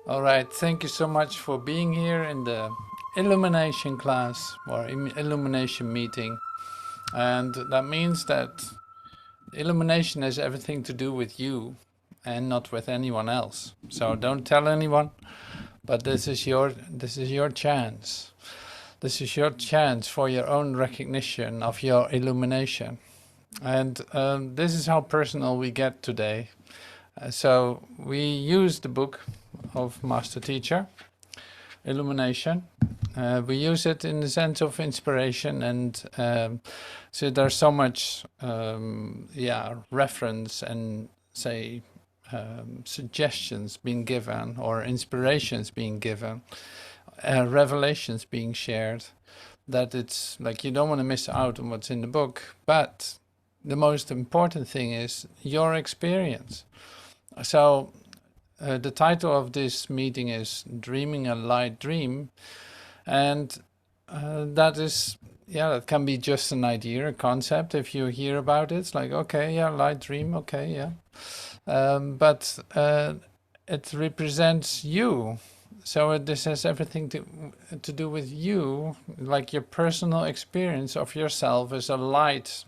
All right, thank you so much for being here in the Illumination class or Illumination meeting. And that means that Illumination has everything to do with you and not with anyone else. So don't tell anyone, but this is your chance. This is your chance for your own recognition of your illumination. And this is how personal we get today. So we use the book of Master Teacher, Illumination. We use it in the sense of inspiration, and so there's so much reference and say suggestions being given or inspirations being given, revelations being shared, that it's like you don't want to miss out on what's in the book. But the most important thing is your experience. So the title of this meeting is Dreaming a Light Dream, and that is, that can be just an idea, a concept. If you hear about it, it's like, okay, yeah, light dream, okay, yeah. But it represents you. So this has everything to do with you, like your personal experience of yourself as a light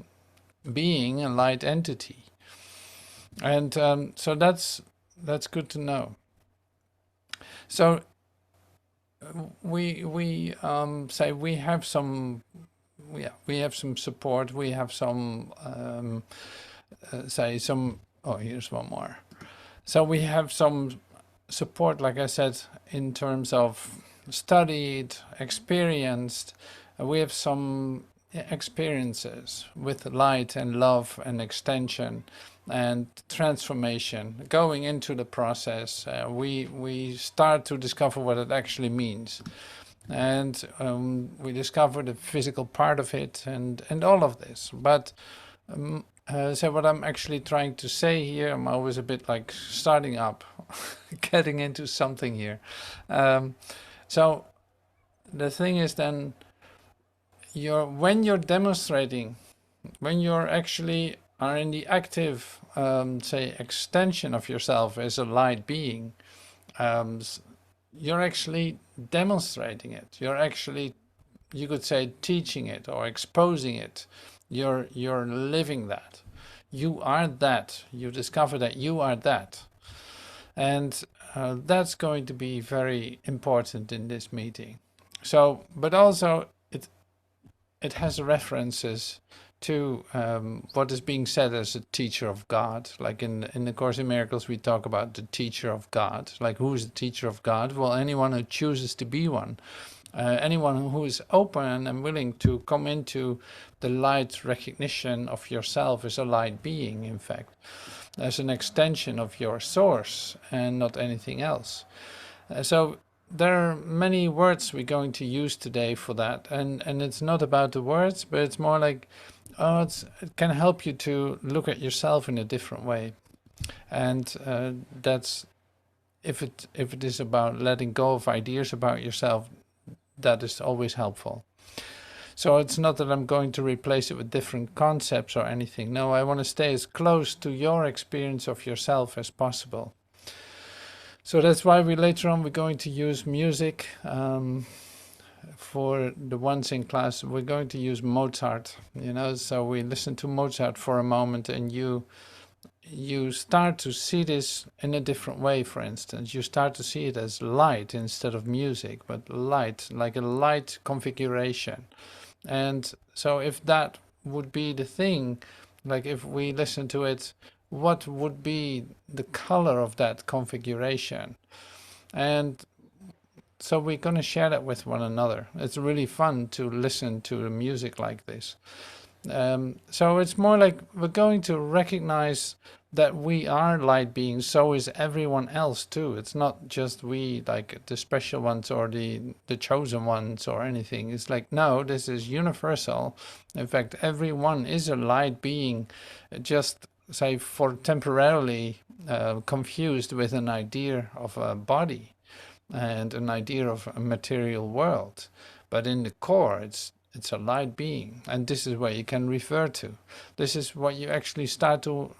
being, a light entity. And so that's good to know. So we say we have some support. We have some Oh, here's one more. So we have some support, like I said, in terms of studied, experienced. We have some experiences with light and love and extension and transformation. Going into the process, we start to discover what it actually means. And we discover the physical part of it and all of this. But so what I'm actually trying to say here, I'm always a bit like starting up, getting into something here. So the thing is then, when you're demonstrating, when you're actually are in the active, say, extension of yourself as a light being, you're actually demonstrating it. You're actually, you could say, teaching it or exposing it. You're living that. You are that. You discover that you are that. And that's going to be very important in this meeting. So, but also it has references to what is being said as a teacher of God. Like in the Course in Miracles, we talk about the teacher of God. Like, who is the teacher of God? Well, anyone who chooses to be one. Anyone who is open and willing to come into the light recognition of yourself as a light being, in fact, as an extension of your source and not anything else. So there are many words we're going to use today for that, and it's not about the words, but it's more like, it can help you to look at yourself in a different way. And that's, if it is about letting go of ideas about yourself, that is always helpful. So it's not that I'm going to replace it with different concepts or anything. No, I want to stay as close to your experience of yourself as possible. So that's why later on we're going to use music. For the ones in class, we're going to use Mozart, so we listen to Mozart for a moment, and you start to see this in a different way. For instance, you start to see it as light instead of music, but light, like a light configuration. And so if that would be the thing, like if we listen to it, what would be the color of that configuration? And so we're going to share that with one another. It's really fun to listen to music like this. So it's more like we're going to recognize that we are light beings, so is everyone else too. It's not just we, like the special ones or the chosen ones or anything. It's like, no, this is universal. In fact, everyone is a light being, just say for temporarily confused with an idea of a body and an idea of a material world. But in the core, it's a light being, and this is what you can refer to. This is what you actually start to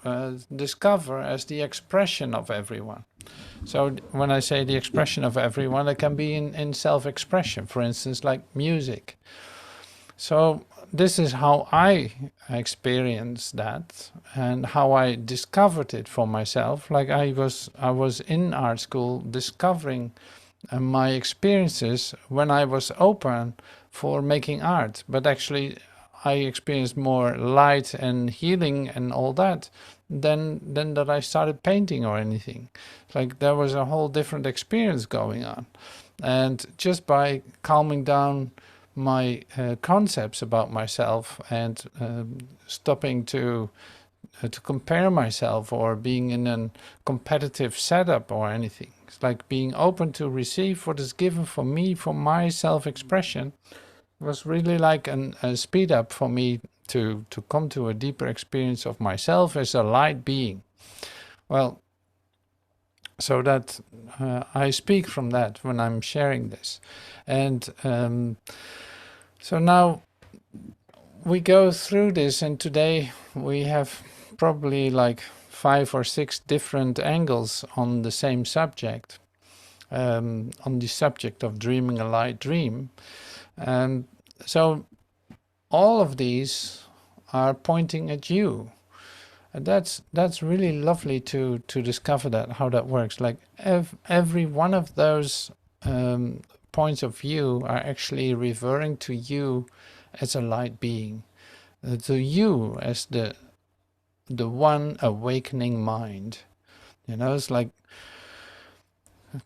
discover as the expression of everyone. So when I say the expression of everyone, it can be in self-expression, for instance, like music. So this is how I experienced that and how I discovered it for myself. Like I was in art school discovering my experiences when I was open for making art, but actually I experienced more light and healing and all that than that I started painting or anything. Like there was a whole different experience going on. And just by calming down my concepts about myself and stopping to compare myself or being in a competitive setup or anything. It's like being open to receive what is given for me, for my self-expression, was really like a speed up for me to come to a deeper experience of myself as a light being. Well, so that I speak from that when I'm sharing this. And so now we go through this, and today we have probably like 5 or 6 different angles on the same subject, on the subject of dreaming a light dream. So all of these are pointing at you. And that's really lovely to discover that, how that works. Like every one of those points of view are actually referring to you as a light being, to you as the one awakening mind. You know, it's like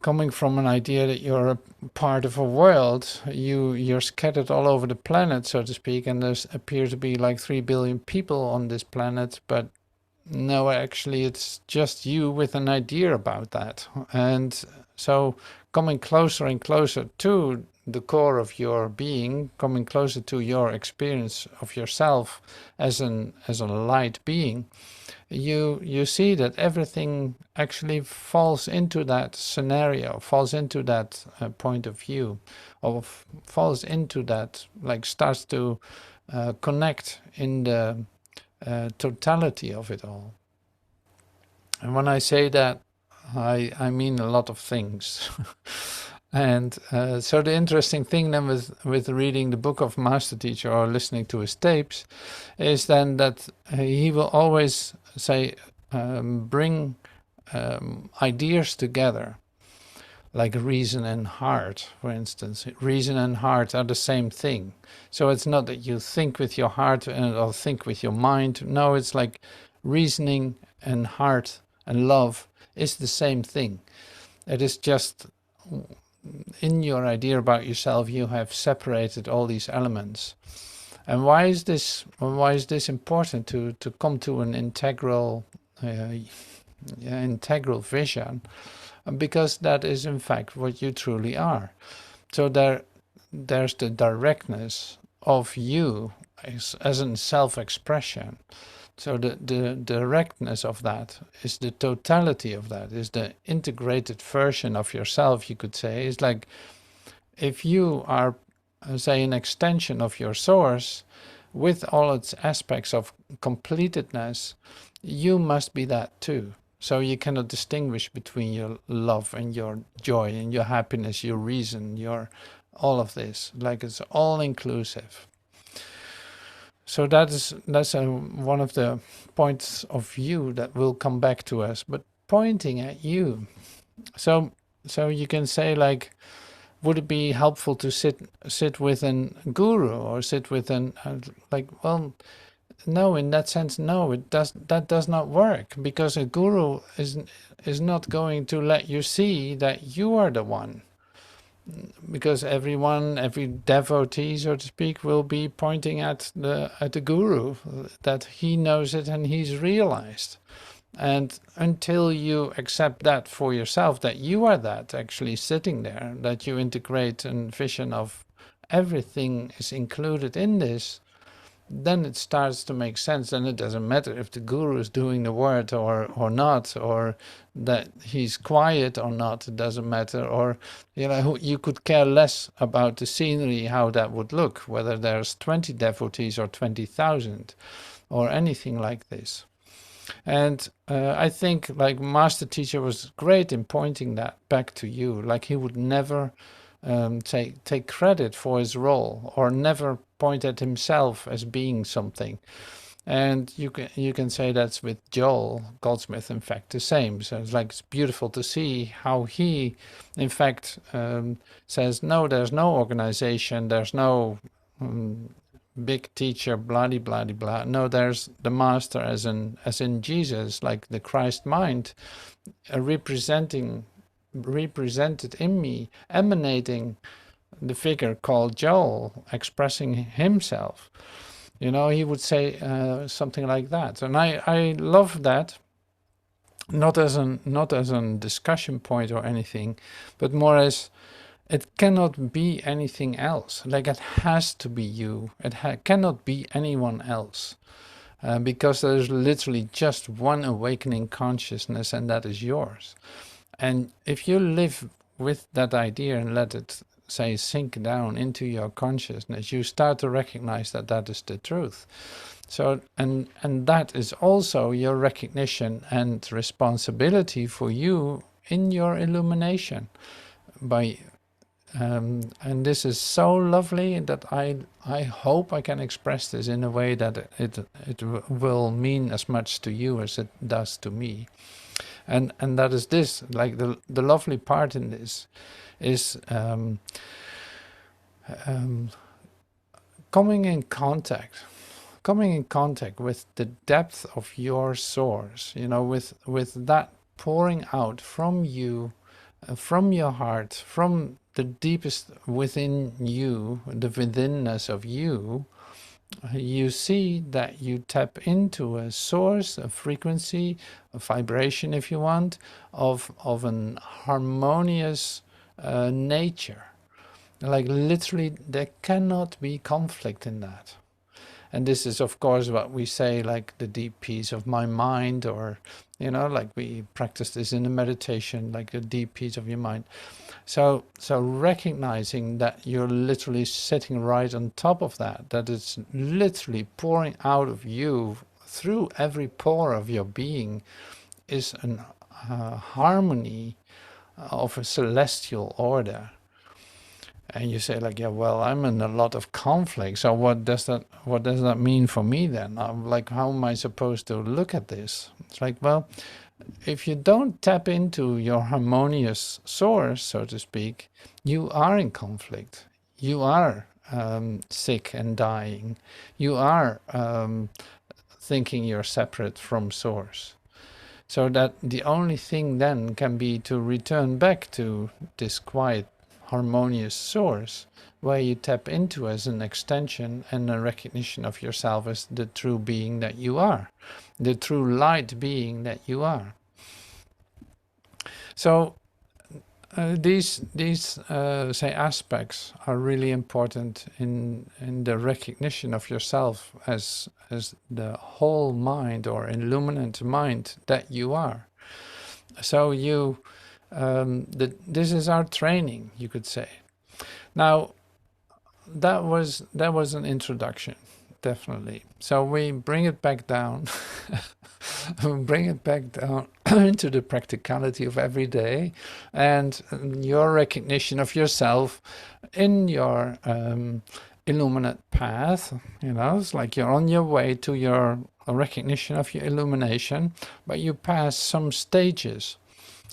coming from an idea that you're a part of a world, you're scattered all over the planet, so to speak, and there's appear to be like 3 billion people on this planet, but no, actually it's just you with an idea about that. And so coming closer and closer to the core of your being, coming closer to your experience of yourself as a light being, you see that everything actually falls into that scenario, falls into that point of view, or falls into that, like starts to connect in the totality of it all. And when I say that, I mean a lot of things. And so the interesting thing then with reading the book of Master Teacher or listening to his tapes is then that he will always say, bring ideas together, like reason and heart, for instance. Reason and heart are the same thing. So it's not that you think with your heart or think with your mind. No, it's like reasoning and heart and love is the same thing. It is just in your idea about yourself, you have separated all these elements. And why is this important to come to an integral vision? Because that is in fact what you truly are. So there's the directness of you as in self-expression. So the directness of that is the totality of that, is the integrated version of yourself, you could say. It's like if you are, say, an extension of your source with all its aspects of completedness, you must be that too. So you cannot distinguish between your love and your joy and your happiness, your reason, your all of this. Like it's all inclusive. So that's one of the points of view that will come back to us, but pointing at you. So you can say, like, would it be helpful to sit with a guru or sit with an like? Well, no, in that sense, no. That does not work, because a guru is not going to let you see that you are the one. Because every devotee, so to speak, will be pointing at the guru, that he knows it and he's realized. And until you accept that for yourself, that you are that actually sitting there, that you integrate a vision of everything is included in this, then it starts to make sense. And it doesn't matter if the guru is doing the word or not, or that he's quiet or not. It doesn't matter. Or, you know, you could care less about the scenery, how that would look, whether there's 20 devotees or 20,000 or anything like this. And I think like master teacher was great in pointing that back to you. Like he would never take credit for his role, or never point at himself as being something. And you can say that's with Joel Goldsmith, in fact, the same. So it's like it's beautiful to see how he, in fact, says no, there's no organization, there's no big teacher, blah blah blah. No, there's the master, as in Jesus, like the Christ mind, represented in me, emanating the figure called Joel, expressing himself. You know, he would say something like that, and I love that. Not as an discussion point or anything, but more as it cannot be anything else. Like it has to be you. It cannot be anyone else, because there's literally just one awakening consciousness, and that is yours. And if you live with that idea and let it, say, sink down into your consciousness, you start to recognize that that is the truth. So, and that is also your recognition and responsibility for you in your illumination. By and this is so lovely that I hope I can express this in a way that it will mean as much to you as it does to me. And that is this, like the lovely part in this is coming in contact with the depth of your source, you know, with that pouring out from you, from your heart, from the deepest within you, the withinness of you. You see that you tap into a source, a frequency, a vibration, if you want, of an harmonious nature. Like literally, there cannot be conflict in that. And this is, of course, what we say, like the deep peace of my mind, or, you know, like we practice this in the meditation, like the deep peace of your mind. So recognizing that you're literally sitting right on top of that, that it's literally pouring out of you through every pore of your being, is an harmony of a celestial order. And you say like, yeah, well, I'm in a lot of conflict. So what does that mean for me then? I'm like, how am I supposed to look at this? It's like, well, if you don't tap into your harmonious source, so to speak, you are in conflict. You are sick and dying. You are thinking you're separate from source. So that the only thing then can be to return back to this quiet, harmonious source, where you tap into as an extension and a recognition of yourself as the true being that you are, the true light being that you are. So these say aspects are really important in the recognition of yourself as the whole mind, or illuminant mind that you are. So you this is our training, you could say. Now that was an introduction, definitely. So we bring it back down bring it back down into the practicality of every day, and your recognition of yourself in your illuminate path. You know, it's like you're on your way to your recognition of your illumination, but you pass some stages,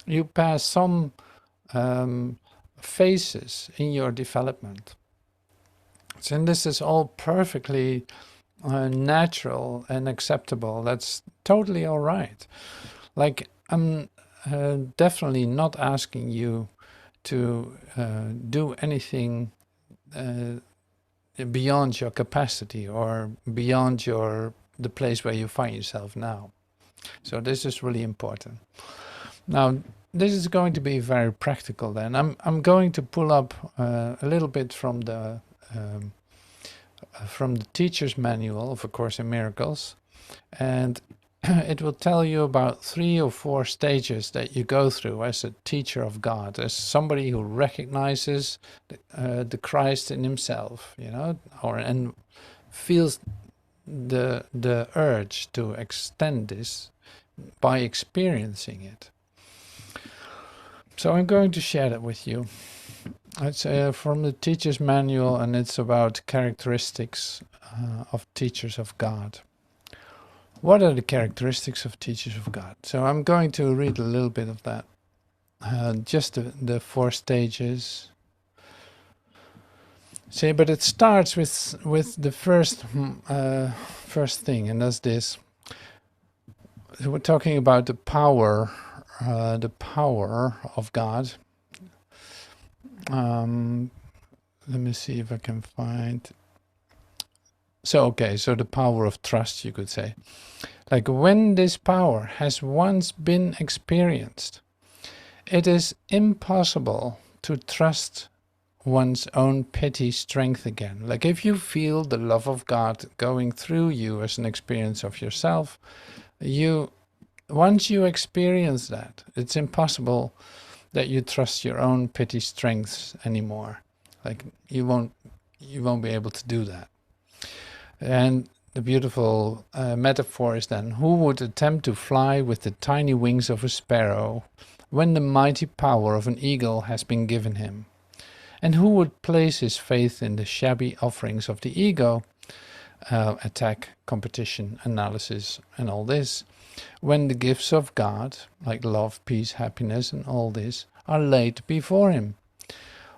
you pass some phases in your development. And this is all perfectly natural and acceptable. That's totally all right. Like, I'm definitely not asking you to do anything beyond your capacity, or beyond the place where you find yourself now. So this is really important. Now, this is going to be very practical then. I'm going to pull up a little bit from the teacher's manual of A Course in Miracles, and it will tell you about 3 or 4 stages that you go through as a teacher of God, as somebody who recognizes the Christ in himself, you know, and feels the urge to extend this by experiencing it. So I'm going to share that with you. It's from the Teacher's Manual, and it's about characteristics of teachers of God. What are the characteristics of teachers of God? So I'm going to read a little bit of that. Just the 4 stages. See, but it starts with the first thing, and that's this. So we're talking about the power of God. Let me see if I can find. So, okay, so the power of trust, you could say. Like, when this power has once been experienced, it is impossible to trust one's own petty strength again. Like, if you feel the love of God going through you as an experience of yourself, once you experience that, it's impossible that you trust your own petty strengths anymore. Like, you won't be able to do that. And the beautiful metaphor is then, who would attempt to fly with the tiny wings of a sparrow when the mighty power of an eagle has been given him? And who would place his faith in the shabby offerings of the ego, attack, competition, analysis, and all this, when the gifts of God, like love, peace, happiness, and all this, are laid before him?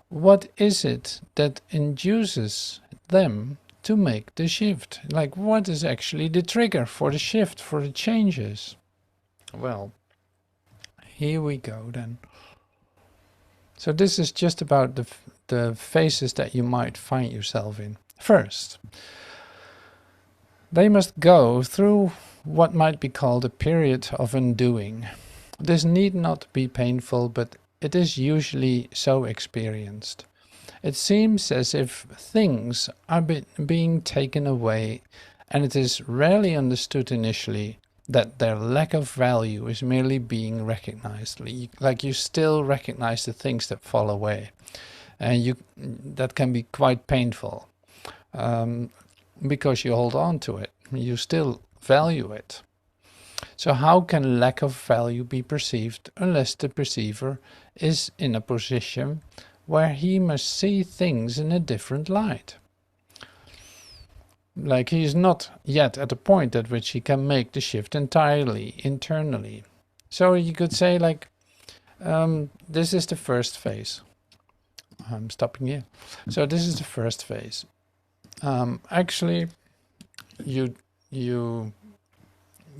What is it that induces them to make the shift? Like, what is actually the trigger for the shift, for the changes? Well, here we go then. So this is just about the phases that you might find yourself in. First, they must go through what might be called a period of undoing. This need not be painful, but it is usually so experienced. It seems as if things are being taken away, and it is rarely understood initially that their lack of value is merely being recognized. Like, you still recognize the things that fall away, and that can be quite painful, because you hold on to it. You still value it. So how can lack of value be perceived unless the perceiver is in a position where he must see things in a different light? Like, he is not yet at a point at which he can make the shift entirely internally. So you could say, like, this is the first phase. I'm stopping here. So this is the first phase. Actually, you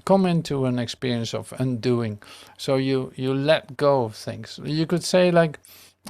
come into an experience of undoing. So you let go of things. You could say, like,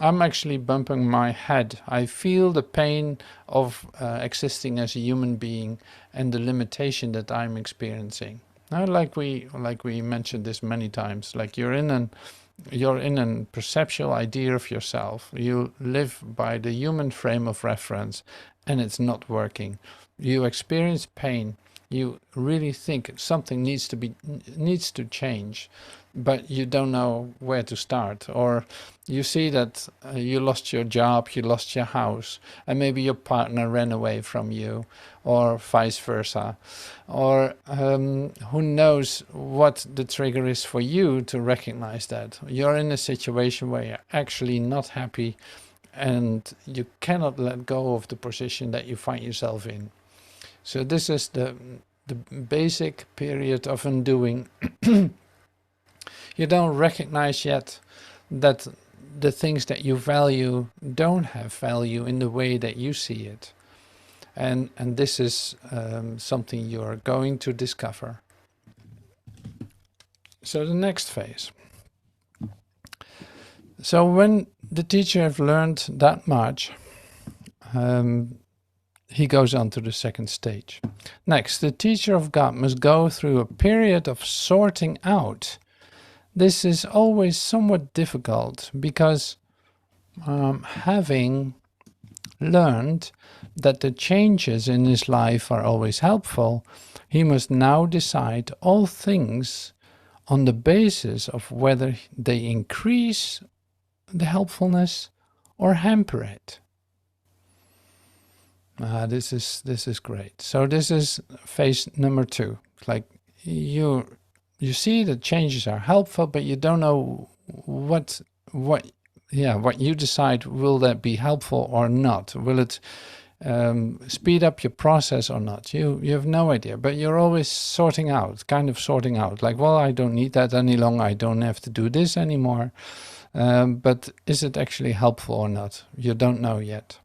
I'm actually bumping my head. I feel the pain of existing as a human being and the limitation that I'm experiencing. Now, like we mentioned this many times, like, you're in a perceptual idea of yourself. You live by the human frame of reference, and it's not working. You experience pain. You really think something needs to change, but you don't know where to start. Or you see that you lost your job, you lost your house, and maybe your partner ran away from you, or vice versa. Or who knows what the trigger is for you to recognize that. You're in a situation where you're actually not happy, and you cannot let go of the position that you find yourself in. So this is the basic period of undoing. You don't recognize yet that the things that you value don't have value in the way that you see it. And this is something you're going to discover. So the next phase. So when the teacher has learned that much, he goes on to the second stage. Next, the teacher of God must go through a period of sorting out. This is always somewhat difficult because having learned that the changes in his life are always helpful, he must now decide all things on the basis of whether they increase the helpfulness or hamper it. This is great. So this is phase number 2. Like, you you see that changes are helpful, but you don't know what you decide. Will that be helpful or not? Will it speed up your process or not? You have no idea, but you're always sorting out, like, well, I don't need that any longer. I don't have to do this anymore. But is it actually helpful or not? You don't know yet.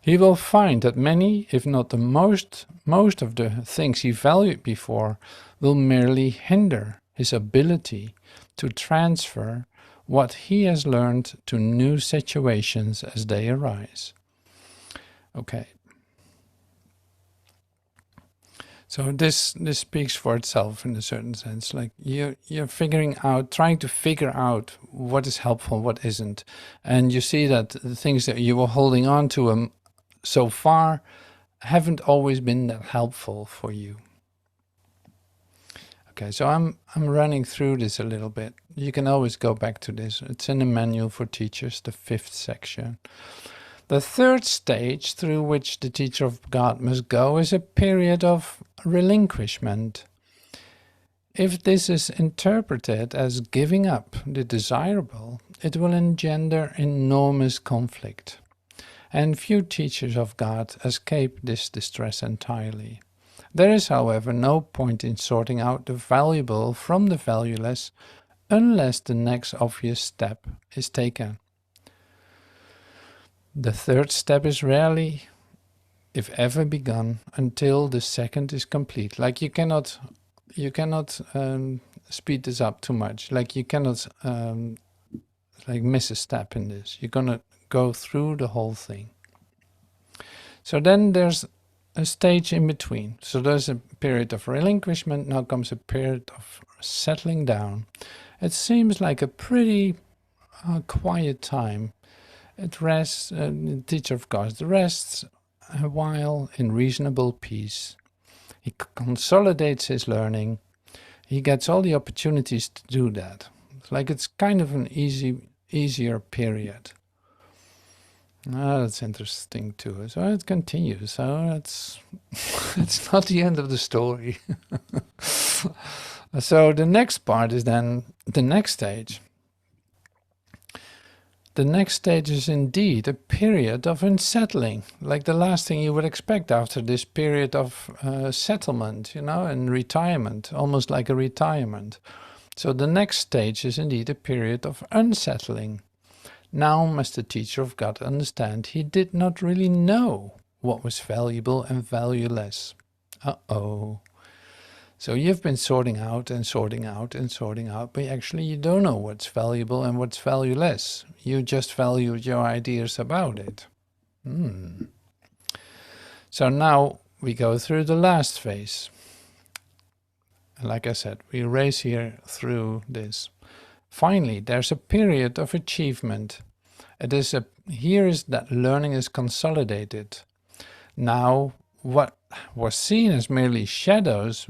He will find that many, if not the most of the things he valued before will merely hinder his ability to transfer what he has learned to new situations as they arise. Okay. So this speaks for itself in a certain sense. Like you're trying to figure out what is helpful, what isn't, and you see that the things that you were holding on to so far haven't always been that helpful for you. Okay, so I'm running through this a little bit. You can always go back to this. It's in the manual for teachers, the 5th section. The 3rd stage through which the teacher of God must go is a period of relinquishment. If this is interpreted as giving up the desirable, it will engender enormous conflict. And few teachers of God escape this distress entirely. There is, however, no point in sorting out the valuable from the valueless unless the next obvious step is taken. The 3rd step is rarely, if ever, begun until the 2nd is complete. Like you cannot speed this up too much. Like you cannot like miss a step in this. You're gonna go through the whole thing. So then there's a stage in between. So there's a period of relinquishment. Now comes a period of settling down. It seems like a pretty quiet time. It rests, the teacher of God rests a while in reasonable peace. He consolidates his learning. He gets all the opportunities to do that. It's like it's kind of an easier period. That's interesting too. So it continues. So it's not the end of the story. So the next part is then the next stage. The next stage is indeed a period of unsettling, like the last thing you would expect after this period of settlement, and retirement, almost like a retirement. So the next stage is indeed a period of unsettling. Now must the teacher of God understand he did not really know what was valuable and valueless. Uh-oh. So you've been sorting out and sorting out and sorting out, but actually you don't know what's valuable and what's valueless. You just valued your ideas about it. So now we go through the last phase. And like I said, we race here through this. Finally, there's a period of achievement. Here is that learning is consolidated. Now, what was seen as merely shadows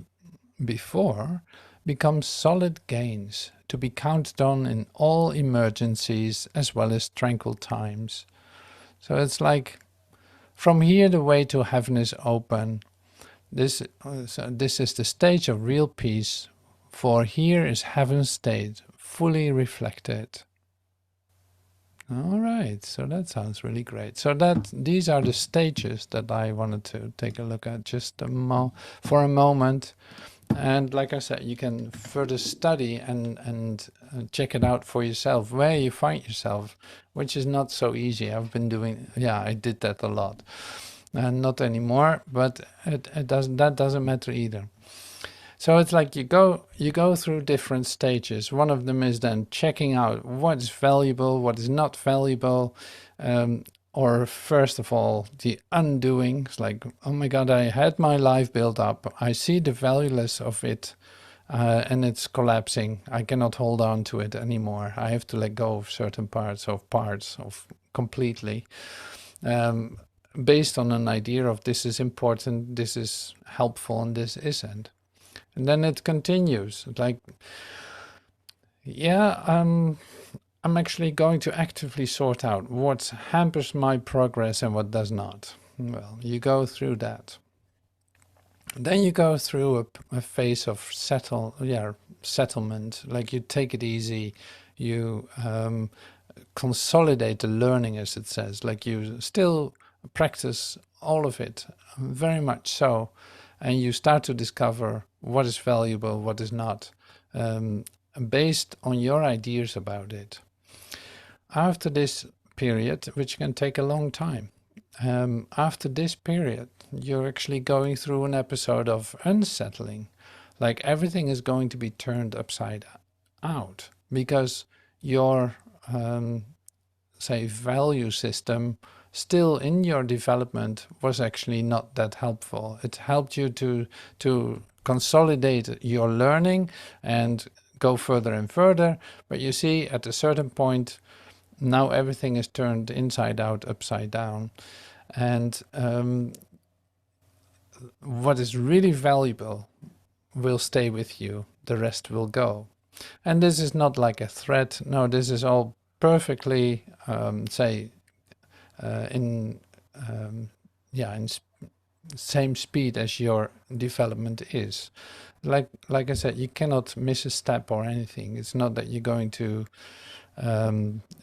before becomes solid gains to be counted on in all emergencies as well as tranquil times. So it's like from here the way to heaven is open. This is the stage of real peace, for here is heaven's state fully reflected. All right, so that sounds really great. So these are the stages that I wanted to take a look at just for a moment. And like I said, you can further study and check it out for yourself, where you find yourself, which is not so easy. I've been doing, I did that a lot. And not anymore, but that doesn't matter either. So it's like you go through different stages. One of them is then checking out what is valuable, what is not valuable, or first of all, the undoing. It's like, oh my God, I had my life built up. I see the valueless of it, and it's collapsing. I cannot hold on to it anymore. I have to let go of certain parts of completely. Based on an idea of this is important, this is helpful, and this isn't. And then it continues, like, I'm actually going to actively sort out what hampers my progress and what does not. Well, you go through that. Then you go through a phase of settlement. Like you take it easy, you consolidate the learning, as it says. Like you still practice all of it, very much so, and you start to discover what is valuable, what is not, based on your ideas about it. After this period, which can take a long time, after this period, you're actually going through an episode of unsettling. Like everything is going to be turned upside out because your, say, value system still in your development was actually not that helpful. It helped you to consolidate your learning and go further and further. But you see, at a certain point, now everything is turned inside out, upside down. And what is really valuable will stay with you. The rest will go. And this is not like a threat. No, this is all perfectly, say, in in same speed as your development is. Like I said, you cannot miss a step or anything. It's not that you're going to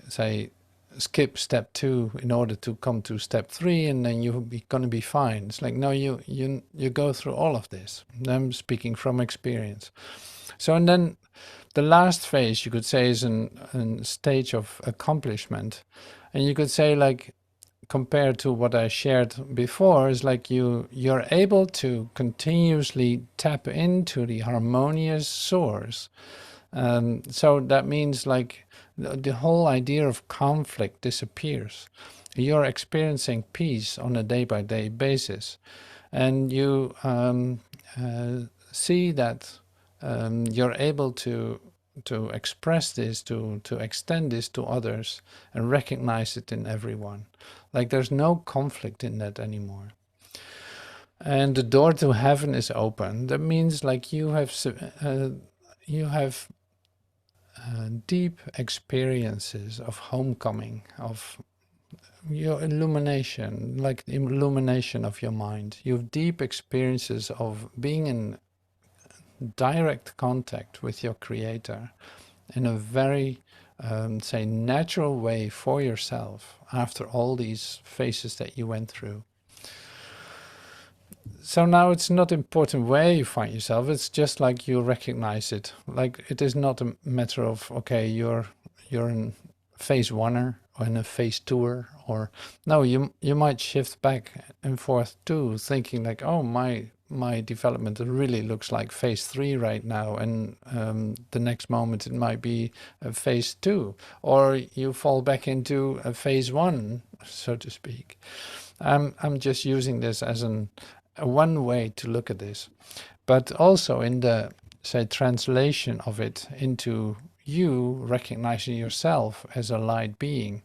say skip step 2 in order to come to step 3 and then you're going to be fine. It's like, no, you go through all of this. I'm speaking from experience. So, and then the last phase, you could say, is a stage of accomplishment. And you could say, like, compared to what I shared before, is like you're able to continuously tap into the harmonious source. So that means like the whole idea of conflict disappears. You're experiencing peace on a day-by-day basis, and you see that you're able to express this, to extend this to others, and recognize it in everyone. Like there's no conflict in that anymore. And the door to heaven is open. That means like you have deep experiences of homecoming, of your illumination, like the illumination of your mind. You have deep experiences of being in direct contact with your creator in a very, say, natural way for yourself after all these phases that you went through. So now it's not important where you find yourself, it's just like you recognize it. Like it is not a matter of, okay, you're in phase 1er or in a phase 2er, or no, you might shift back and forth too, thinking like, oh, my development really looks like phase 3 right now, and the next moment it might be a phase 2, or you fall back into a phase 1, so to speak. I'm just using this as one way to look at this, but also in the, say, translation of it into you recognizing yourself as a light being,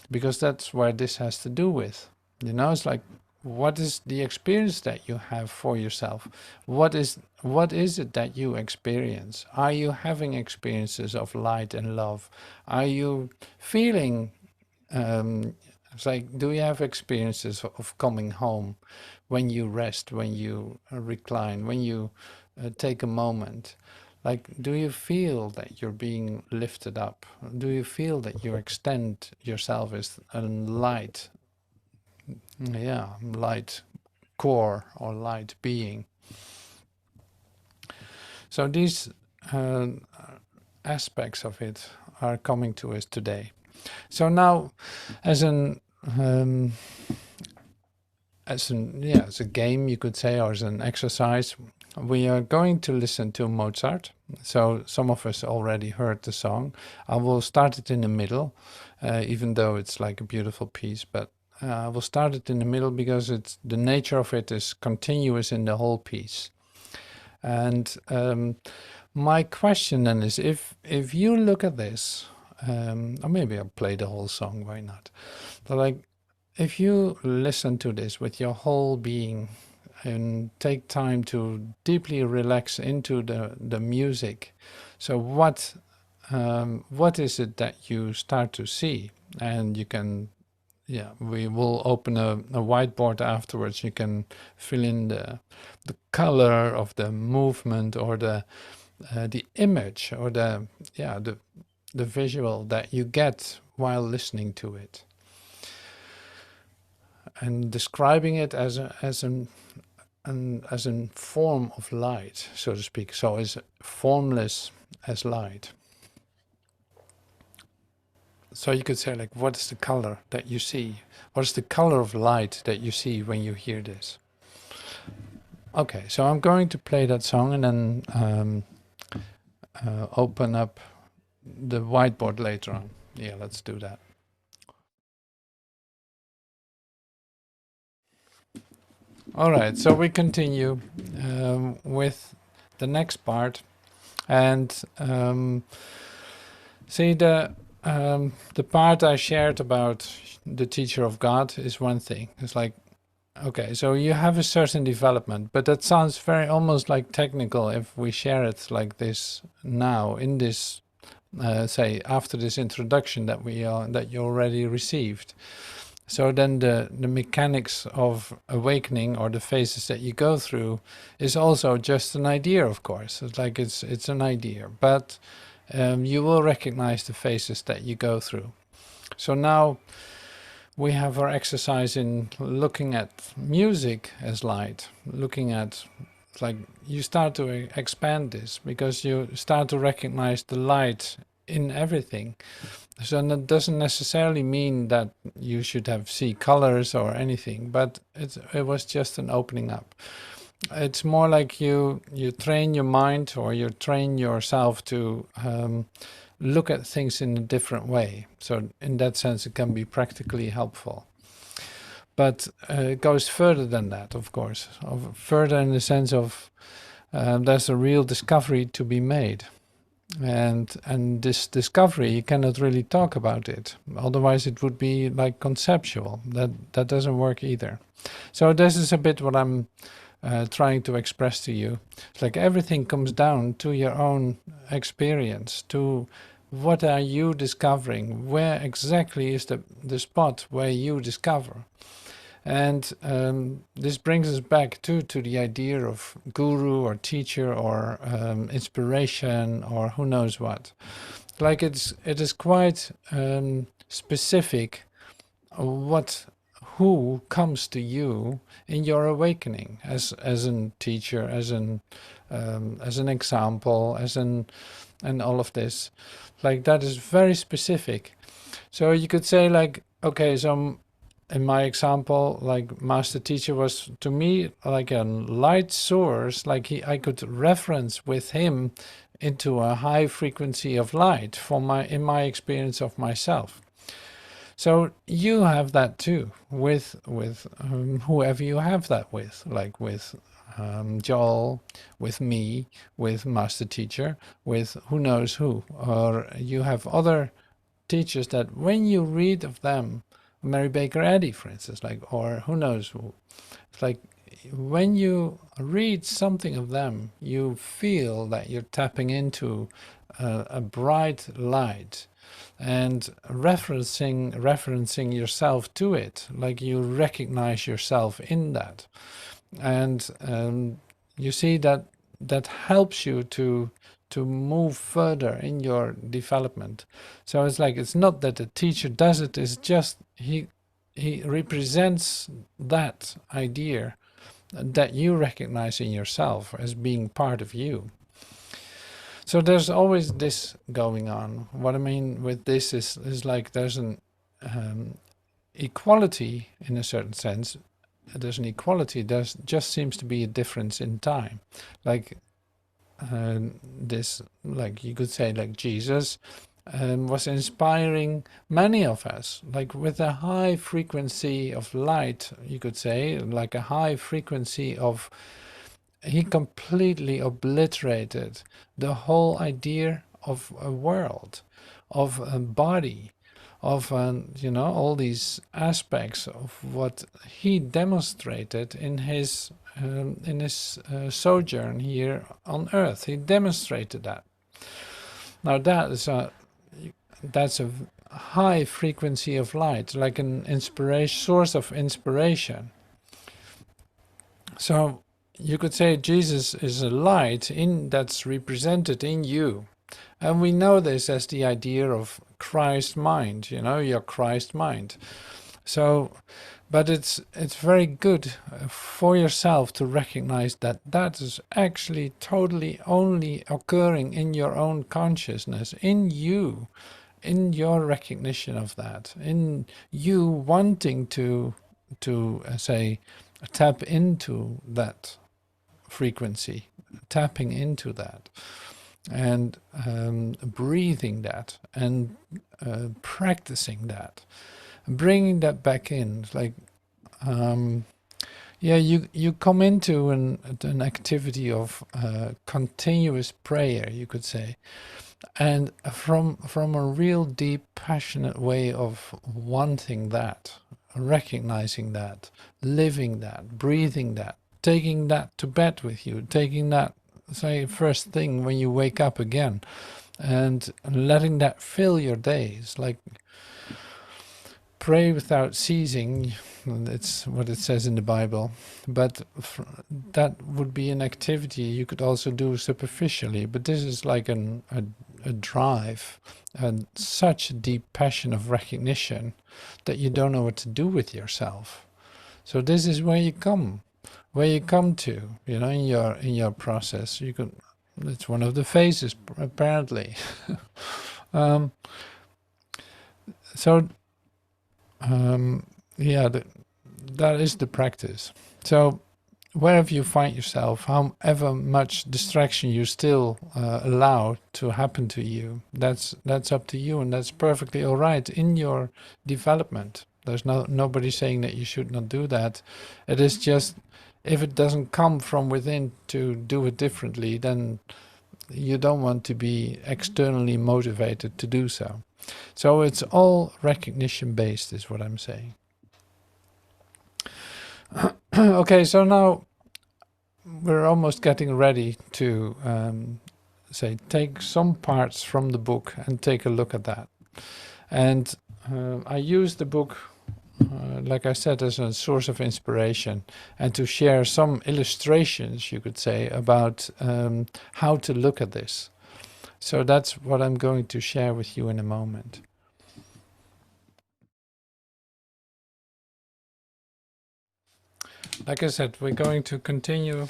because that's where this has to do with. You know, it's like, what is the experience that you have for yourself? What is it that you experience? Are you having experiences of light and love? Are you feeling, it's like, do you have experiences of coming home when you rest, when you recline, when you take a moment? Like, do you feel that you're being lifted up? Do you feel that you extend yourself as a light, light core or light being? So these aspects of it are coming to us today. So now, as a game, you could say, or as an exercise, we are going to listen to Mozart. So some of us already heard the song. I will start it in the middle, even though it's like a beautiful piece, but I will start it in the middle because it's the nature of it is continuous in the whole piece. And my question then is, if you look at this, or maybe I'll play the whole song, why not? But like, if you listen to this with your whole being and take time to deeply relax into the music, so what is it that you start to see? And you can yeah, we will open a whiteboard afterwards. You can fill in the color of the movement, or the image, or the visual that you get while listening to it, and describing it as a form of light, so to speak. So it's formless as light. So you could say, like, what is the color that you see? What is the color of light that you see when you hear this? Okay, so I'm going to play that song and then open up the whiteboard later on. Yeah, let's do that. All right, so we continue with the next part, and see, the part I shared about the teacher of God is one thing. It's like, okay, so you have a certain development, but that sounds very almost like technical if we share it like this now in this, say, after this introduction that that you already received. So then the mechanics of awakening, or the phases that you go through, is also just an idea, of course. It's like it's an idea, but you will recognize the phases that you go through. So now we have our exercise in looking at music as light, looking at, like, you start to expand this because you start to recognize the light in everything. So that doesn't necessarily mean that you should see colors or anything, but it was just an opening up. It's more like you train your mind, or you train yourself to look at things in a different way. So in that sense, it can be practically helpful. But it goes further than that, of course. Further in the sense of there's a real discovery to be made. And this discovery, you cannot really talk about it. Otherwise, it would be like conceptual. That doesn't work either. So this is a bit what I'm trying to express to you. It's like everything comes down to your own experience, to what are you discovering, where exactly is the spot where you discover. And this brings us back to the idea of guru or teacher or inspiration or who knows what. Like it is quite specific who comes to you in your awakening as a teacher, as an example, and all of this. Like that is very specific. So you could say, like, okay, so in my example, like, master teacher was to me like a light source. Like I could reference with him into a high frequency of light in my experience of myself. So you have that too with whoever you have that with, like with Joel, with me, with master teacher, with who knows who. Or you have other teachers that when you read of them, Mary Baker Eddy, for instance, like, or who knows who. It's like when you read something of them, you feel that you're tapping into a bright light and referencing yourself to it, like you recognize yourself in that. And you see that helps you to move further in your development. So it's like, it's not that the teacher does it, it's just he represents that idea that you recognize in yourself as being part of you. So there's always this going on. What I mean with this is like there's an equality in a certain sense. There's an equality. There's just seems to be a difference in time. Like this, like you could say, like Jesus was inspiring many of us, like with a high frequency of light, you could say, like a high frequency of, he completely obliterated the whole idea of a world, of a body, of all these aspects of what he demonstrated in his sojourn here on Earth. He demonstrated that. Now that's a high frequency of light, like an inspiration, source of inspiration. So you could say Jesus is a light that's represented in you. And we know this as the idea of Christ mind, your Christ mind. So, but it's very good for yourself to recognize that that is actually totally only occurring in your own consciousness, in you, in your recognition of that, in you wanting to say, tap into that frequency, tapping into that, and breathing that, and practicing that, bringing that back in. Like, yeah, you come into an activity of continuous prayer, you could say, and from a real deep, passionate way of wanting that, recognizing that, living that, breathing that, taking that to bed with you, taking that, say, first thing when you wake up again, and letting that fill your days. Like, pray without ceasing, it's what it says in the Bible, but that would be an activity you could also do superficially, but this is like a drive and such a deep passion of recognition that you don't know what to do with yourself. So this is where you come to, in your process. It's one of the phases, apparently. So yeah, that is the practice. So wherever you find yourself, however much distraction you still allow to happen to you, that's up to you, and that's perfectly all right in your development. There's nobody saying that you should not do that. It is just, if it doesn't come from within to do it differently, then you don't want to be externally motivated to do so. So it's all recognition based, is what I'm saying. Okay, so now we're almost getting ready to say, take some parts from the book and take a look at that. And I use the book, like I said, as a source of inspiration, and to share some illustrations, you could say, about how to look at this. So that's what I'm going to share with you in a moment. Like I said, we're going to continue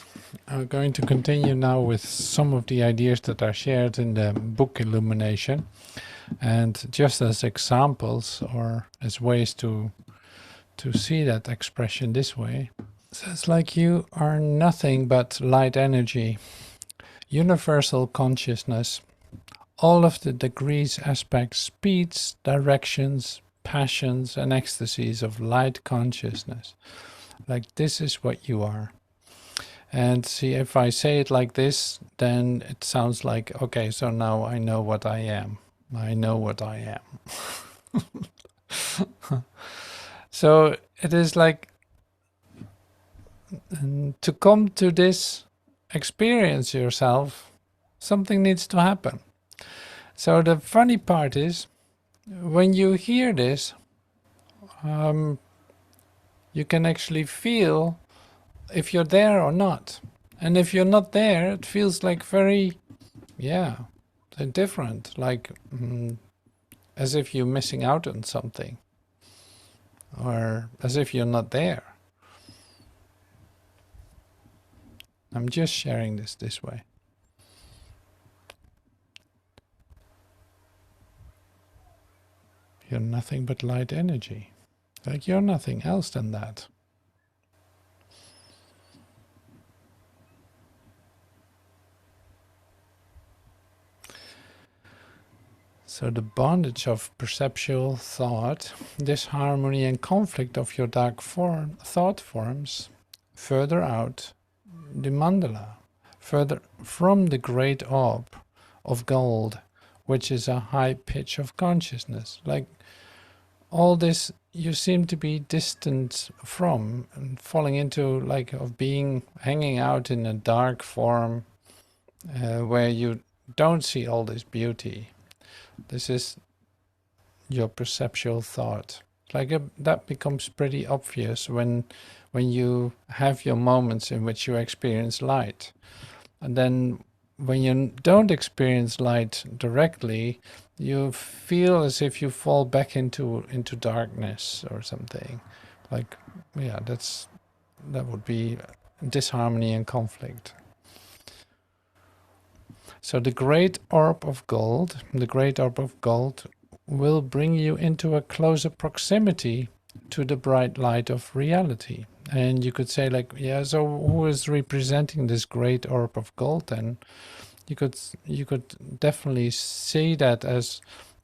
now with some of the ideas that are shared in the book Illumination, and just as examples or as ways to see that expression this way. So it's like you are nothing but light energy, universal consciousness, all of the degrees, aspects, speeds, directions, passions, and ecstasies of light consciousness. Like, this is what you are. And see, if I say it like this, then it sounds like, okay, so now I know what I am. I know what I am. So it is like, to come to this experience yourself, something needs to happen. So the funny part is, when you hear this, you can actually feel if you're there or not. And if you're not there, it feels like very, different, like as if you're missing out on something, or as if you're not there. I'm just sharing this way. You're nothing but light energy. Like, you're nothing else than that. So the bondage of perceptual thought, disharmony and conflict of your dark thought forms, further out the mandala, further from the great orb of gold, which is a high pitch of consciousness. Like, all this you seem to be distant from, and falling into, like, of being, hanging out in a dark form where you don't see all this beauty. This is, your perceptual thought. Like that becomes pretty obvious when you have your moments in which you experience light. And then when you don't experience light directly, you feel as if you fall back into darkness or something. Like, yeah, that would be disharmony and conflict. So the great orb of gold will bring you into a closer proximity to the bright light of reality. And you could say, like, yeah, so who is representing this great orb of gold then? You could definitely see that as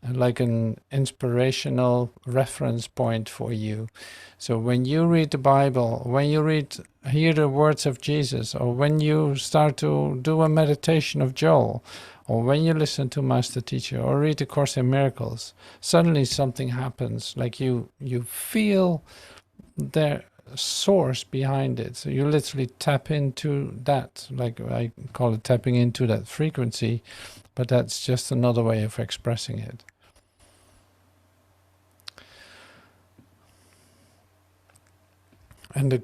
like an inspirational reference point for you. So when you read the Bible, when you hear the words of Jesus, or when you start to do a meditation of Joel, or when you listen to Master Teacher or read the Course in Miracles, suddenly something happens. Like you feel the source behind it. So you literally tap into that. Like I call it tapping into that frequency, but that's just another way of expressing it. And the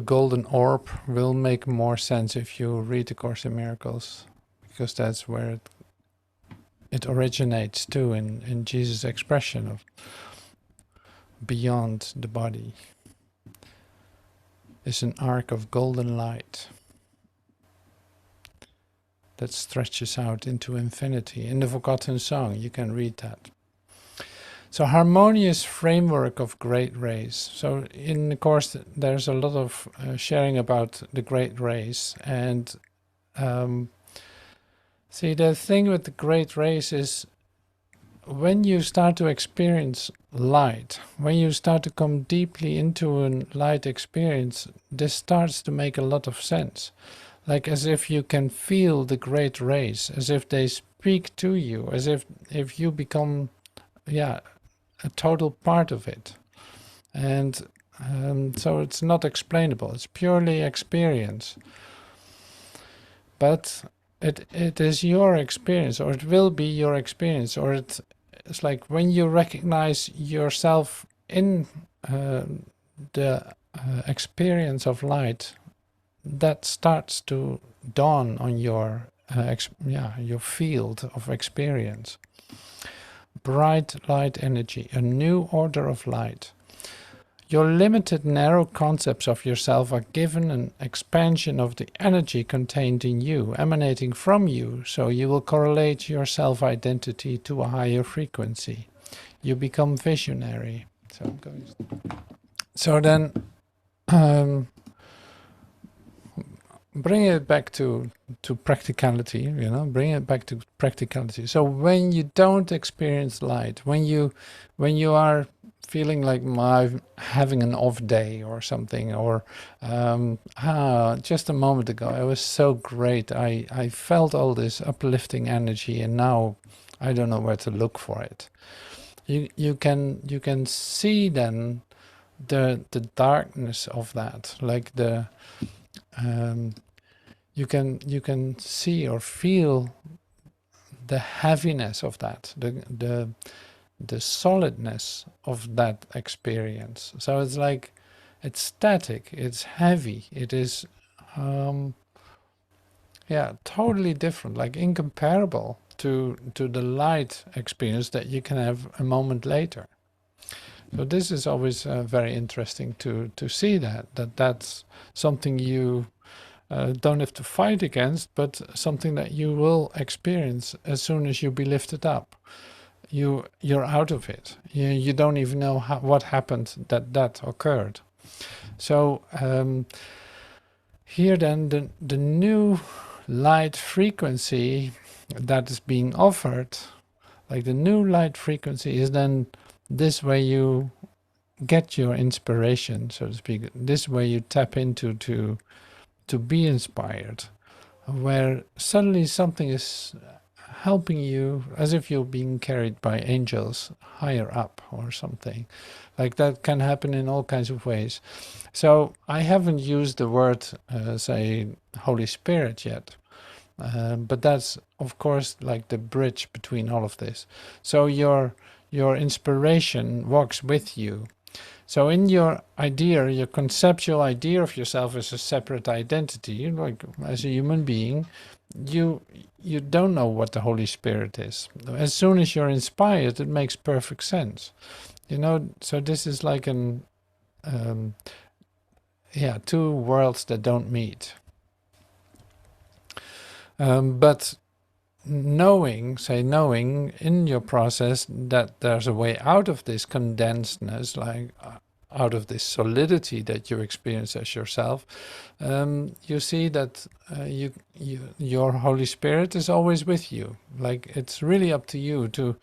golden orb will make more sense if you read the Course in Miracles, because that's where it originates too, in Jesus' expression of beyond the body. Is an arc of golden light that stretches out into infinity. In the Forgotten Song, you can read that. So harmonious framework of great rays. So in the course, there's a lot of sharing about the great rays. And see, the thing with the great rays is when you start to experience light, when you start to come deeply into a light experience, this starts to make a lot of sense. Like as if you can feel the great rays, as if they speak to you, as if you become, yeah, a total part of it. And so it's not explainable, it's purely experience. But it is your experience, or it will be your experience, or it's like when you recognize yourself in the experience of light, that starts to dawn on your your field of experience. Bright light energy, a new order of light. Your limited, narrow concepts of yourself are given an expansion of the energy contained in you, emanating from you, so you will correlate your self-identity to a higher frequency. You become visionary. So then, bring it back to practicality, bring it back to practicality. So when you don't experience light, when you are feeling like I'm having an off day or something, or just a moment ago it was so great, I felt all this uplifting energy, and now I don't know where to look for it. You can see then the darkness of that, like the you can see or feel the heaviness of that, the solidness of that experience. So it's like it's static, it's heavy, it is totally different, like incomparable to the light experience that you can have a moment later. So this is always very interesting to see that's something you don't have to fight against, but something that you will experience as soon as you be lifted up. You're out of it. You don't even know what happened that occurred. So here then the new light frequency that is being offered, like the new light frequency is then this way you get your inspiration, so to speak. This way you tap into to be inspired, where suddenly something is helping you, as if you're being carried by angels higher up or something. Like that can happen in all kinds of ways. So I haven't used the word, say, Holy Spirit yet. But that's, of course, like the bridge between all of this. So your your inspiration walks with you. So in your idea, your conceptual idea of yourself as a separate identity, like as a human being, you don't know what the Holy Spirit is. As soon as you're inspired, it makes perfect sense. You know, so this is like an two worlds that don't meet. But knowing in your process that there's a way out of this condensedness, like out of this solidity that you experience as yourself, you see that your Holy Spirit is always with you. Like, it's really up to you to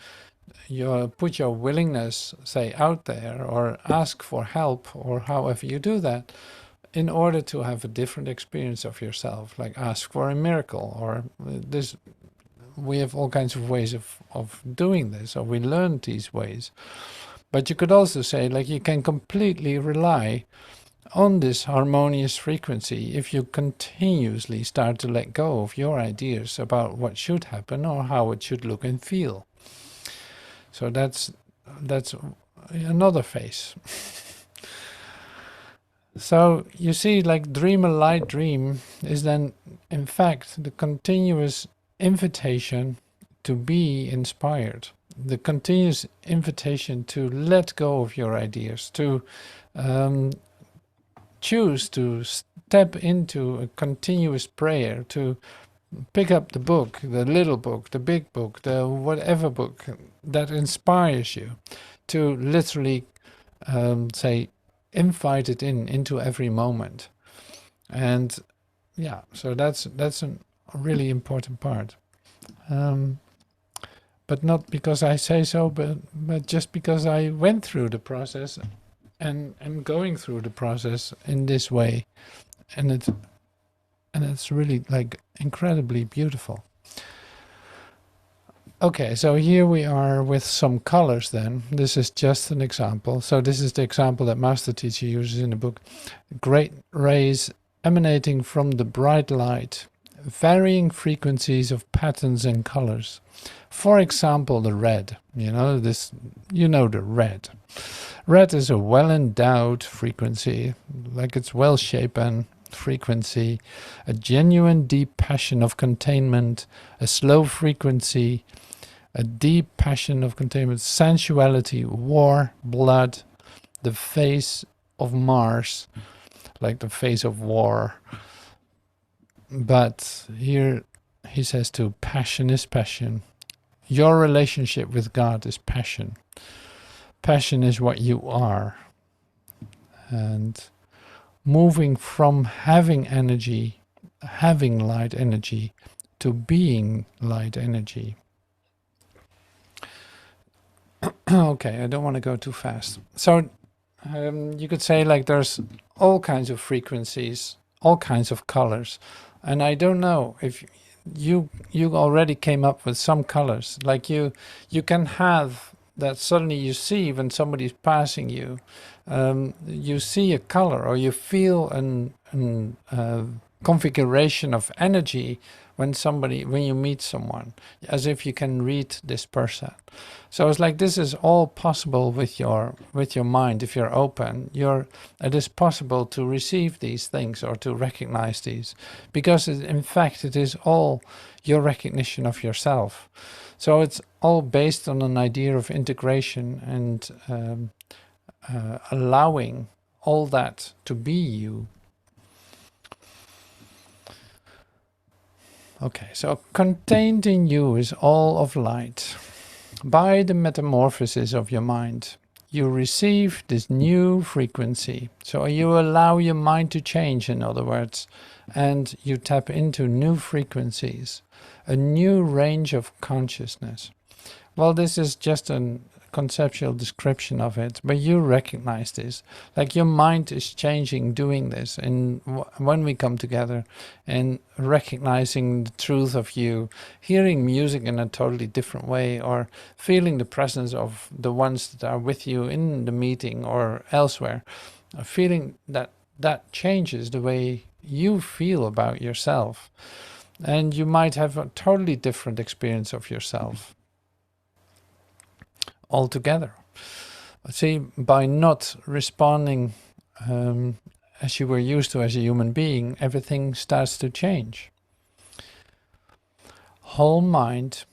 put your willingness, say, out there, or ask for help, or however you do that, in order to have a different experience of yourself. Like, ask for a miracle, or this. We have all kinds of ways of doing this, or we learn these ways. But you could also say, like, you can completely rely on this harmonious frequency if you continuously start to let go of your ideas about what should happen or how it should look and feel. So that's another phase. So you see, like, dream a light dream is then, in fact, the continuous invitation to be inspired, the continuous invitation to let go of your ideas, to choose to step into a continuous prayer, to pick up the book, the little book, the big book, the whatever book that inspires you, to literally say, invite it into every moment. And yeah, so that's a really important part. But not because I say so, but just because I went through the process and am going through the process in this way, and it's really, like, incredibly beautiful. Okay, so here we are with some colors then. This is just an example. So this is the example that Master Teacher uses in the book. Great rays emanating from the bright light, varying frequencies of patterns and colors. For example, the red, the red. Red is a well-endowed frequency, like it's well-shapen frequency, a genuine deep passion of containment, a slow frequency, a deep passion of containment, sensuality, war, blood, the face of Mars, like the face of war. But here he says too, passion is passion. Your relationship with God is passion. Passion is what you are. And moving from having energy, having light energy, to being light energy. Okay, I don't want to go too fast. So you could say, like, there's all kinds of frequencies, all kinds of colors. And I don't know if you already came up with some colors. Like, you can have that suddenly you see when somebody's passing you, you see a color, or you feel an configuration of energy when you meet someone, as if you can read this person. So it's like, this is all possible with your mind. If you're open, it is possible to receive these things or to recognize these, because in fact it is all your recognition of yourself. So it's all based on an idea of integration and allowing all that to be you. Okay, so contained in you is all of light. By the metamorphosis of your mind, you receive this new frequency. So you allow your mind to change, in other words, and you tap into new frequencies, a new range of consciousness. Well, this is just a conceptual description of it, but you recognize this. Like, your mind is changing doing this, and when we come together and recognizing the truth of you, hearing music in a totally different way, or feeling the presence of the ones that are with you in the meeting or elsewhere, feeling that changes the way you feel about yourself, and you might have a totally different experience of yourself. altogether. See, by not responding as you were used to as a human being, everything starts to change. Whole mind,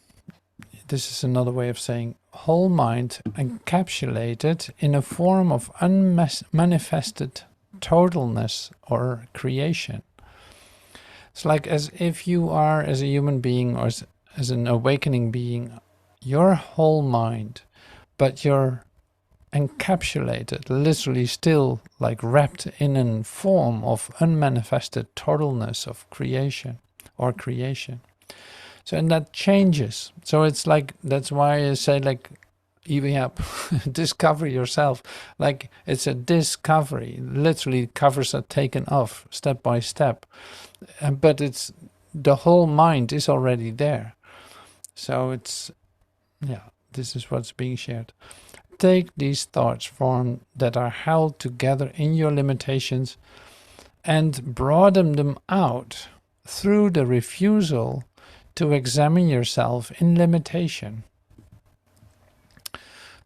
this is another way of saying whole mind encapsulated in a form of unmanifested totalness or creation. It's like as if you are, as a human being or as an awakening being, your whole mind, but you're encapsulated, literally still like wrapped in a form of unmanifested totalness of creation or creation. So, and that changes. So it's like, that's why I say like, yeah, discover yourself. Like it's a discovery. Literally covers are taken off step by step. But it's, the whole mind is already there. So it's, yeah, this is what's being shared. Take these thoughts form that are held together in your limitations and broaden them out through the refusal to examine yourself in limitation.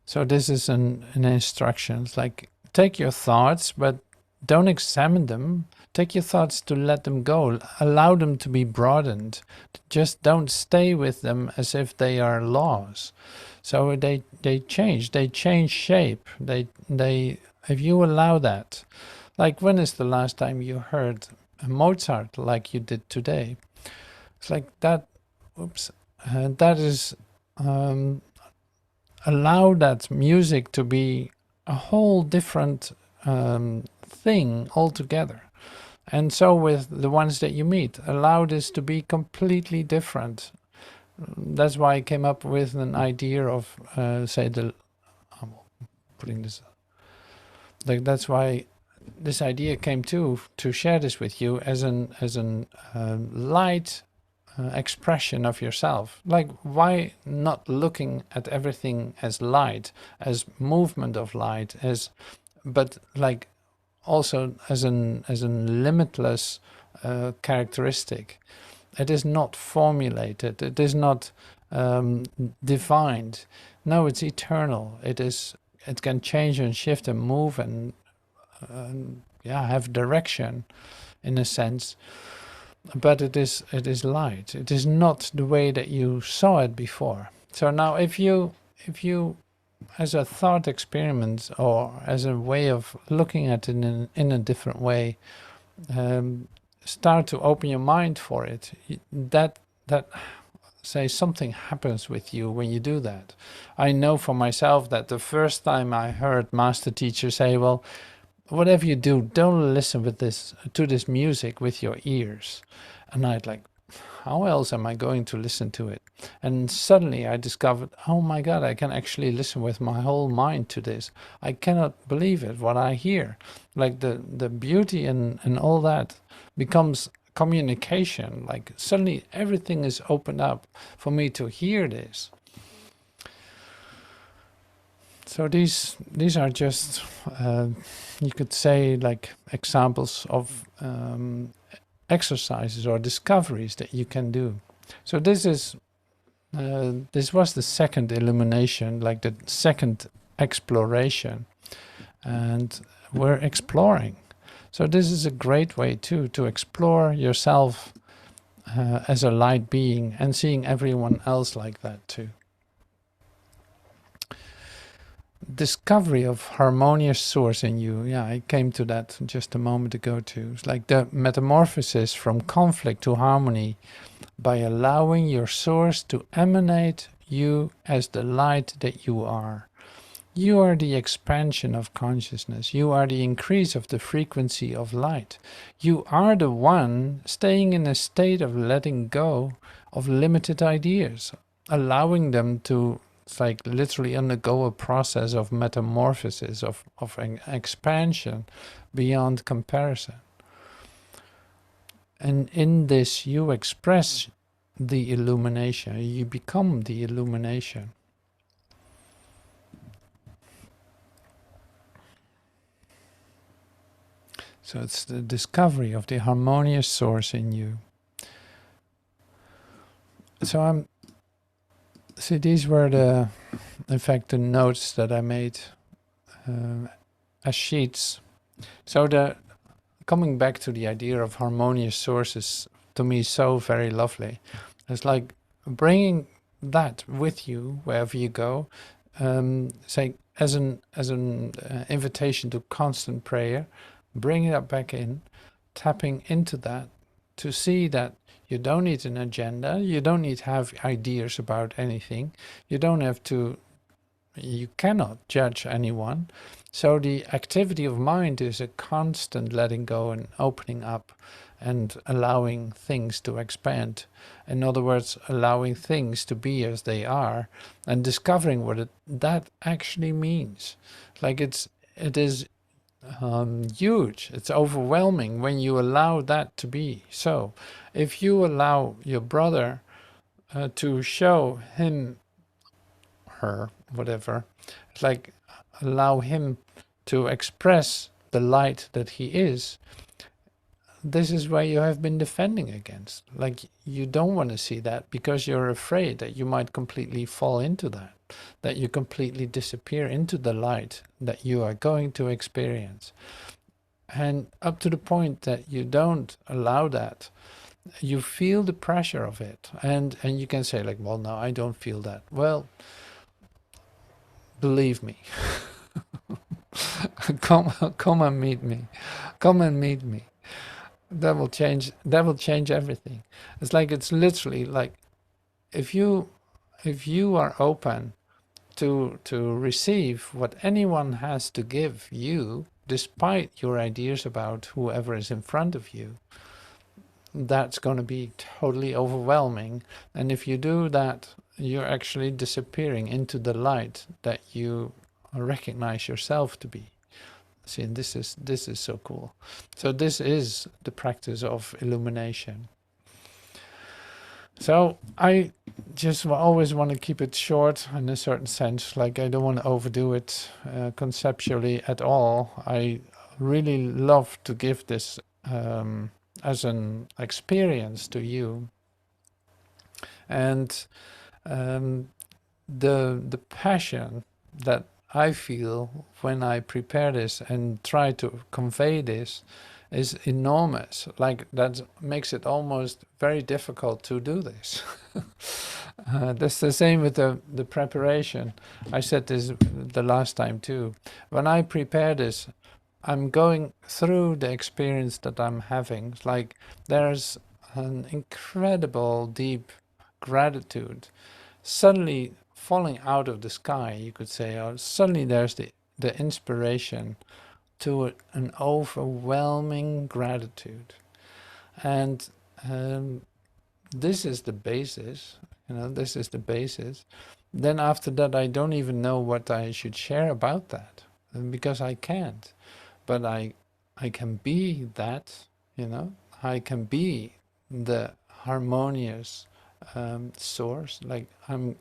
So this is an instruction. It's like, take your thoughts, but don't examine them. Take your thoughts to let them go. Allow them to be broadened. Just don't stay with them as if they are laws. So they change shape. They if you allow that. Like, when is the last time you heard Mozart like you did today? It's like that. Oops. That is allow that music to be a whole different thing altogether. And so with the ones that you meet, allow this to be completely different. That's why I came up with an idea of, say, I'm putting this, like, that's why this idea came to share this with you as an light expression of yourself. Like, why not looking at everything as light, as movement of light, but like also as an limitless characteristic. It is not formulated. It is not defined. No, it's eternal. It can change and shift and move and have direction, in a sense. But it is light. It is not the way that you saw it before. So now, if you as a thought experiment or as a way of looking at it in a different way, start to open your mind for it. That say something happens with you when you do that. I know for myself that the first time I heard Master Teacher say, well, whatever you do, don't listen to this music with your ears. And I'd like, how else am I going to listen to it? And suddenly I discovered, oh my God, I can actually listen with my whole mind to this. I cannot believe it, what I hear. Like the beauty and all that becomes communication. Like suddenly everything is opened up for me to hear this. So these are just, you could say, like examples of exercises or discoveries that you can do. So this was the second illumination, like the second exploration, and we're exploring. So this is a great way too to explore yourself as a light being and seeing everyone else like that too. Discovery of harmonious source in you. Yeah, I came to that just a moment ago too. It's like the metamorphosis from conflict to harmony by allowing your source to emanate you as the light that you are. You are the expansion of consciousness. You are the increase of the frequency of light. You are the one staying in a state of letting go of limited ideas, allowing them to like literally undergo a process of metamorphosis, of an expansion beyond comparison. And in this you express the illumination, you become the illumination. So it's the discovery of the harmonious source in you. So see, these were in fact, the notes that I made as sheets. So coming back to the idea of harmonious sources, to me, so very lovely. It's like bringing that with you wherever you go, say as an invitation to constant prayer, bringing that back in, tapping into that to see that you don't need an agenda, you don't need to have ideas about anything, you cannot judge anyone. So the activity of mind is a constant letting go and opening up and allowing things to expand. In other words, allowing things to be as they are and discovering what that actually means. Like it is huge. It's overwhelming when you allow that to be. So if you allow your brother to show him, her, whatever, like allow him to express the light that he is, this is where you have been defending against. Like you don't want to see that because you're afraid that you might completely fall into that you completely disappear into the light that you are going to experience. And up to the point that you don't allow that, you feel the pressure of it. And you can say like, well, no, I don't feel that. Well, believe me. come and meet me. Come and meet me. That will change everything. It's literally like if you are open to receive what anyone has to give you, despite your ideas about whoever is in front of you, that's going to be totally overwhelming. And if you do that, you're actually disappearing into the light that you recognize yourself to be. See, and this is so cool. So this is the practice of illumination. So I just always want to keep it short in a certain sense. Like I don't want to overdo it conceptually at all. I really love to give this as an experience to you. And the passion that I feel when I prepare this and try to convey this is enormous. Like that makes it almost very difficult to do this. That's the same with the preparation. I said this the last time too. When I prepare this, I'm going through the experience that I'm having. It's like there's an incredible deep gratitude suddenly falling out of the sky, you could say, or suddenly there's the inspiration to an overwhelming gratitude. And this is the basis, this is the basis. Then after that, I don't even know what I should share about that, because I can't. But I can be that, I can be the harmonious source. Like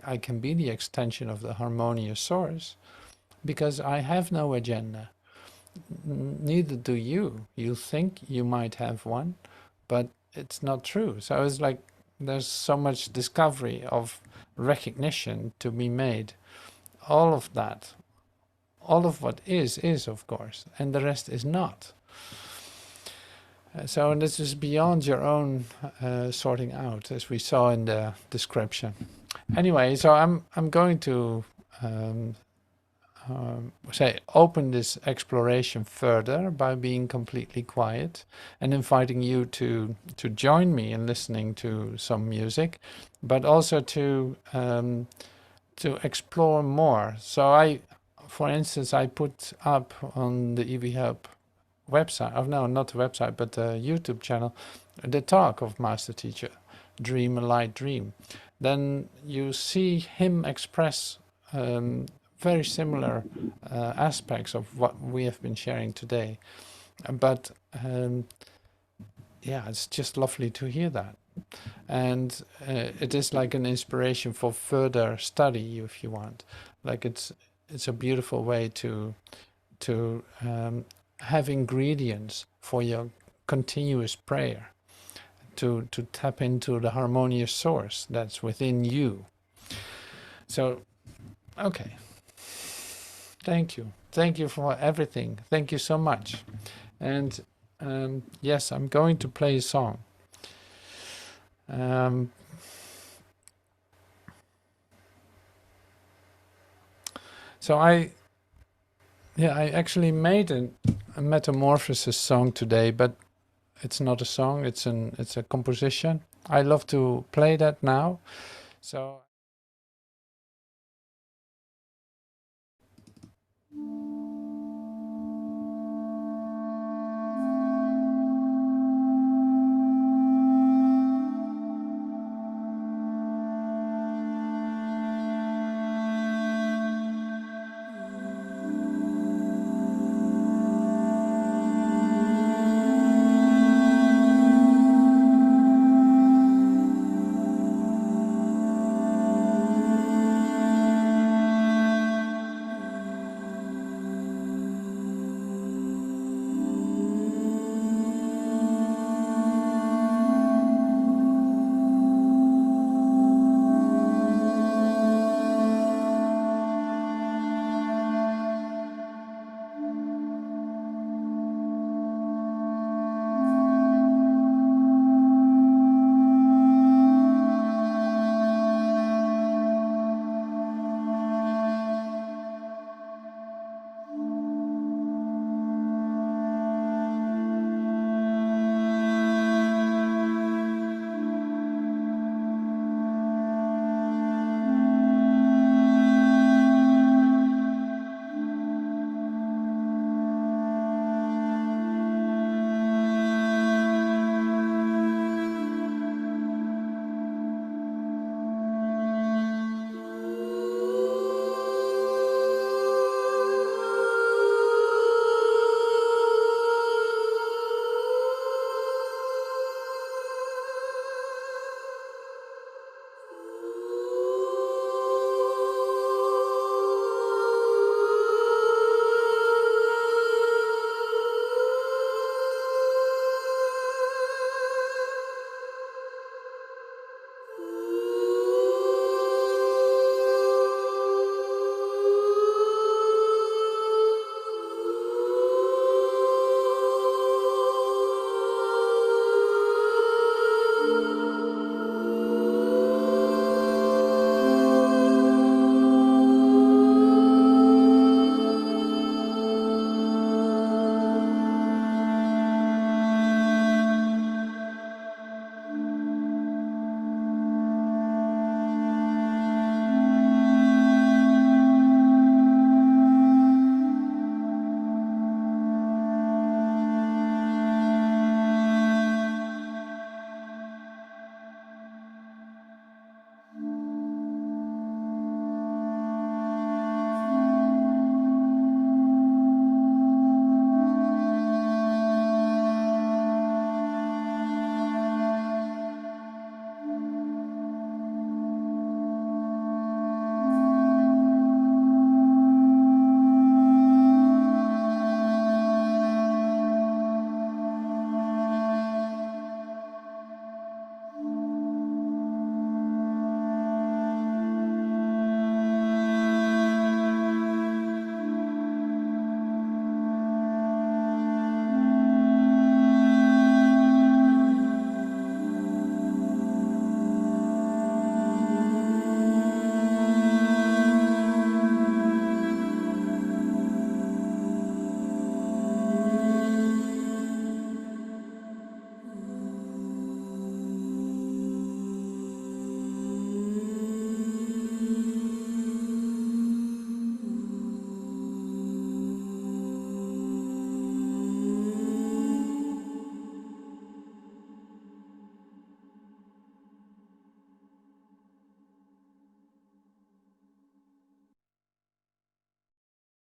I can be the extension of the harmonious source because I have no agenda. Neither do you. You think you might have one, but it's not true. So it's like there's so much discovery of recognition to be made. All of that, all of what is of course, and the rest is not. So this is beyond your own sorting out, as we saw in the description. Anyway, so I'm going to open this exploration further by being completely quiet and inviting you to join me in listening to some music, but also to explore more. So for instance, I put up on the EV Hub website, no, not the website, but the YouTube channel, the talk of Master Teacher, Dream a Light Dream. Then you see him express very similar aspects of what we have been sharing today. But yeah, it's just lovely to hear that. And it is like an inspiration for further study, if you want. Like it's a beautiful way to have ingredients for your continuous prayer, to tap into the harmonious source that's within you. So Okay. Thank you. Thank you for everything. Thank you so much. And yes, I'm going to play a song. So I actually made a Metamorphosis song today, but it's not a song. It's a composition. I love to play that now. So